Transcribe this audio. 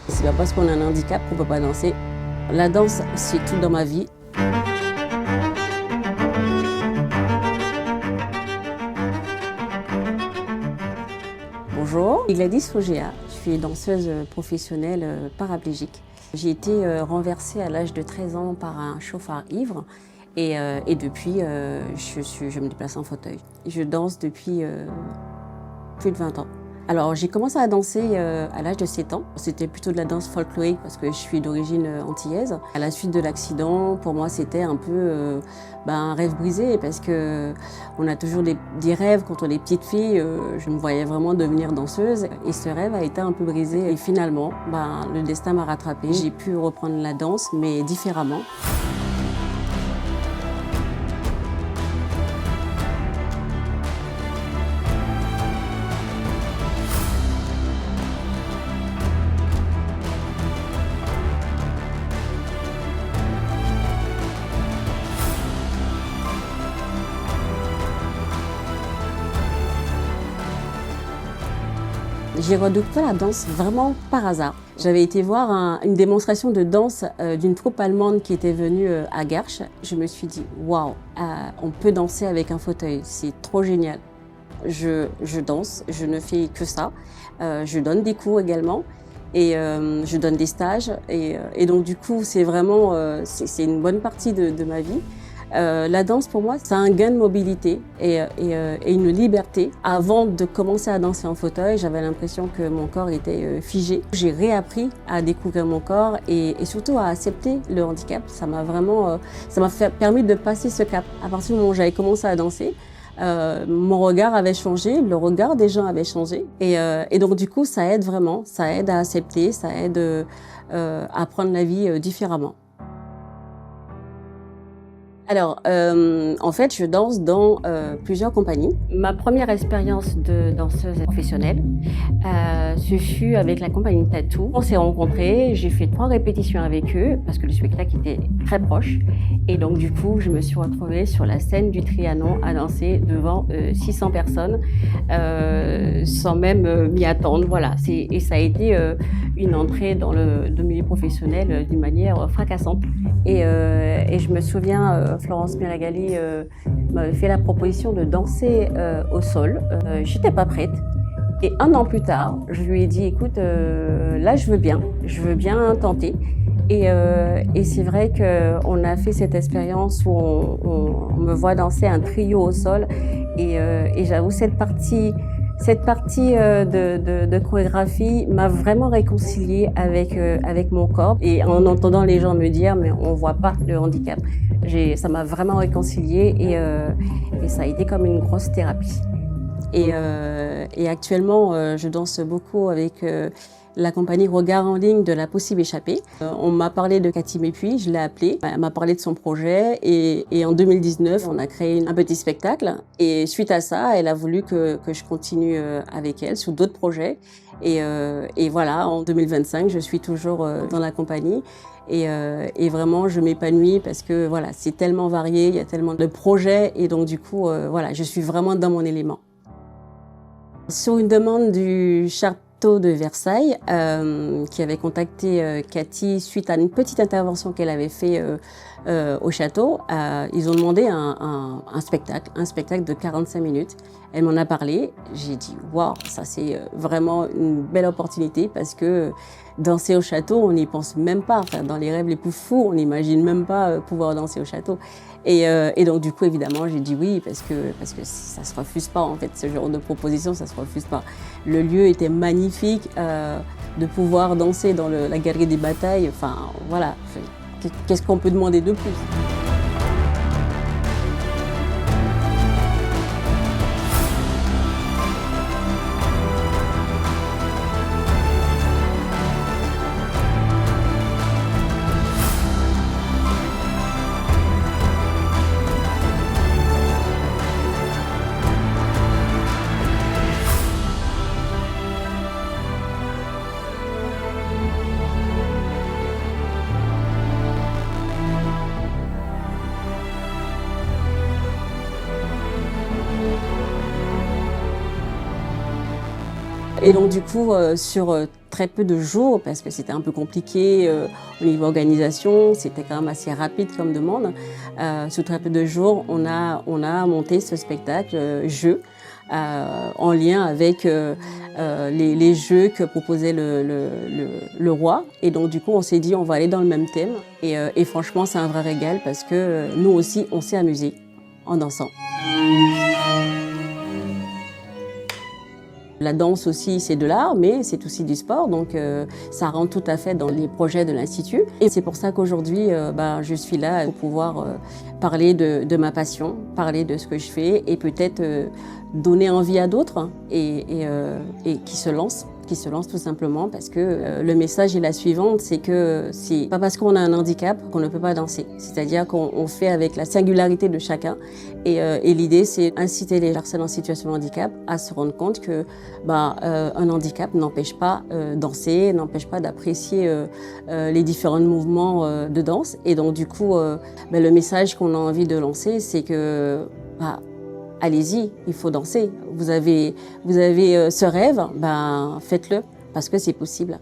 C'est pas parce qu'on a un handicap qu'on peut pas danser. La danse, c'est tout dans ma vie. Bonjour, Gladys Fogéa, je suis danseuse professionnelle paraplégique. J'ai été renversée à l'âge de 13 ans par un chauffard ivre et depuis, je me déplace en fauteuil. Je danse depuis plus de 20 ans. Alors j'ai commencé à danser à l'âge de 7 ans. C'était plutôt de la danse folklorique parce que je suis d'origine antillaise. À la suite de l'accident, pour moi c'était un peu un rêve brisé parce que on a toujours des rêves quand on est petite fille. Je me voyais vraiment devenir danseuse et ce rêve a été un peu brisé. Et finalement, le destin m'a rattrapée. J'ai pu reprendre la danse mais différemment. J'ai redécouvert la danse vraiment par hasard. J'avais été voir une démonstration de danse d'une troupe allemande qui était venue à Garches. Je me suis dit, waouh, on peut danser avec un fauteuil, c'est trop génial. Je danse, je ne fais que ça. Je donne des cours également et je donne des stages. Et donc du coup, c'est vraiment c'est une bonne partie de ma vie. La danse, pour moi, c'est un gain de mobilité et une liberté. Avant de commencer à danser en fauteuil, j'avais l'impression que mon corps était figé. J'ai réappris à découvrir mon corps et surtout à accepter le handicap. Ça m'a vraiment permis de passer ce cap. À partir du moment où j'avais commencé à danser, mon regard avait changé, le regard des gens avait changé. Et donc, du coup, ça aide vraiment. Ça aide à accepter, ça aide à prendre la vie différemment. Alors, en fait, je danse dans plusieurs compagnies. Ma première expérience de danseuse professionnelle, ce fut avec la compagnie Tattoo. On s'est rencontrés, j'ai fait 3 répétitions avec eux parce que le spectacle était très proche. Et donc, du coup, je me suis retrouvée sur la scène du Trianon à danser devant 600 personnes sans même m'y attendre. Voilà, et ça a été une entrée dans le milieu professionnel d'une manière fracassante. Et je me souviens, Florence Miragali m'avait fait la proposition de danser au sol. J'étais pas prête. Et 1 an plus tard, je lui ai dit, écoute, là je veux bien tenter. Et c'est vrai qu'on a fait cette expérience où on me voit danser un trio au sol. Et j'avoue, cette partie de chorégraphie m'a vraiment réconciliée avec mon corps. Et en entendant les gens me dire, mais on voit pas le handicap, ça m'a vraiment réconciliée et ça a été comme une grosse thérapie. Et actuellement, je danse beaucoup avec la compagnie Regard en ligne de La Possible Échappée. On m'a parlé de Cathy Mépuy, je l'ai appelée. Elle m'a parlé de son projet et en 2019, on a créé un petit spectacle. Et suite à ça, elle a voulu que je continue avec elle sur d'autres projets. Et voilà, en 2025, je suis toujours dans la compagnie. Et vraiment, je m'épanouis parce que voilà, c'est tellement varié, il y a tellement de projets. Et donc du coup, voilà, je suis vraiment dans mon élément. Sur une demande du château de Versailles, qui avait contacté Cathy suite à une petite intervention qu'elle avait fait au château, ils ont demandé un spectacle de 45 minutes. Elle m'en a parlé, j'ai dit waouh, ça c'est vraiment une belle opportunité parce que danser au château, on n'y pense même pas. Enfin, dans les rêves les plus fous, on n'imagine même pas pouvoir danser au château. Et donc du coup, évidemment, j'ai dit oui parce que ça se refuse pas en fait, ce genre de proposition, ça se refuse pas. Le lieu était magnifique, de pouvoir danser dans la galerie des batailles. Enfin voilà, qu'est-ce qu'on peut demander de plus? Et donc du coup, sur très peu de jours, parce que c'était un peu compliqué au niveau organisation, c'était quand même assez rapide comme demande, sur très peu de jours, on a monté ce spectacle jeu en lien avec les jeux que proposait le roi. Et donc du coup, on s'est dit on va aller dans le même thème. Et franchement, c'est un vrai régal parce que nous aussi, on s'est amusés en dansant. La danse aussi, c'est de l'art, mais c'est aussi du sport, donc ça rentre tout à fait dans les projets de l'Institut. Et c'est pour ça qu'aujourd'hui, je suis là pour pouvoir parler de ma passion, parler de ce que je fais et peut-être donner envie à d'autres et qui se lancent tout simplement parce que le message est la suivante, c'est que c'est pas parce qu'on a un handicap qu'on ne peut pas danser. C'est-à-dire qu'on fait avec la singularité de chacun et l'idée c'est inciter les personnes en situation de handicap à se rendre compte que un handicap n'empêche pas danser, n'empêche pas d'apprécier les différents mouvements de danse. Et donc du coup, le message qu'on a envie de lancer, c'est que allez-y, il faut danser. Vous avez ce rêve, faites-le parce que c'est possible.